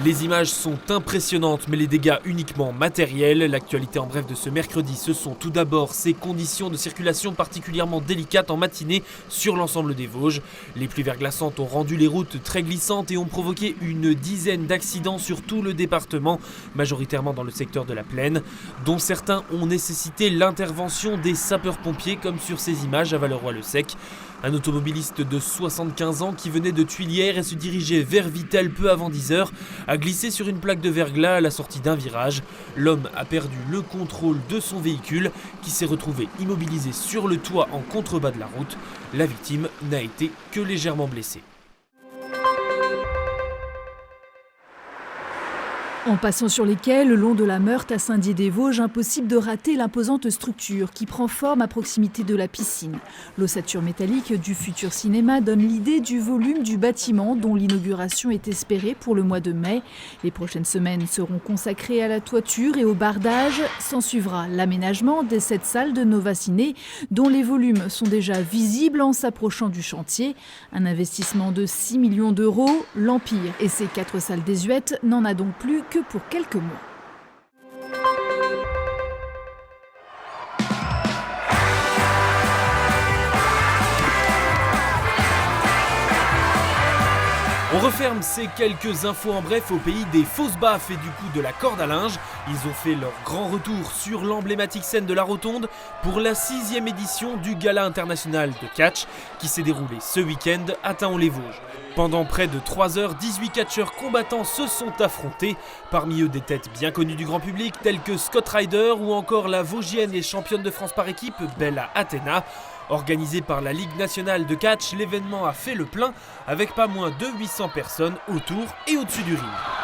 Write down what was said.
Les images sont impressionnantes, mais les dégâts uniquement matériels. L'actualité en bref de ce mercredi, ce sont tout d'abord ces conditions de circulation particulièrement délicates en matinée sur l'ensemble des Vosges. Les pluies verglaçantes ont rendu les routes très glissantes et ont provoqué une dizaine d'accidents sur tout le département, majoritairement dans le secteur de la Plaine, dont certains ont nécessité l'intervention des sapeurs-pompiers, comme sur ces images à Valleroy-le-Sec. Un automobiliste de 75 ans qui venait de Tuilière et se dirigeait vers Vittel peu avant 10h a glissé sur une plaque de verglas à la sortie d'un virage. L'homme a perdu le contrôle de son véhicule qui s'est retrouvé immobilisé sur le toit en contrebas de la route. La victime n'a été que légèrement blessée. En passant sur les quais, le long de la Meurthe à Saint-Dié-des-Vosges, impossible de rater l'imposante structure qui prend forme à proximité de la piscine. L'ossature métallique du futur cinéma donne l'idée du volume du bâtiment dont l'inauguration est espérée pour le mois de mai. Les prochaines semaines seront consacrées à la toiture et au bardage. S'en suivra l'aménagement des 7 salles de Nova Ciné dont les volumes sont déjà visibles en s'approchant du chantier. Un investissement de 6 millions d'euros. L'Empire et ses 4 salles désuètes n'en a donc plus que pour quelques mois. On referme ces quelques infos en bref au pays des fausses baffes et du coup de la corde à linge. Ils ont fait leur grand retour sur l'emblématique scène de la Rotonde pour la 6e édition du Gala international de catch qui s'est déroulé ce week-end à Thaon-les-Vosges. Pendant près de 3 heures, 18 catcheurs combattants se sont affrontés. Parmi eux des têtes bien connues du grand public telles que Scott Ryder ou encore la Vosgienne et championne de France par équipe Bella Athena. Organisé par la Ligue nationale de catch, l'événement a fait le plein avec pas moins de 800 personnes autour et au-dessus du ring.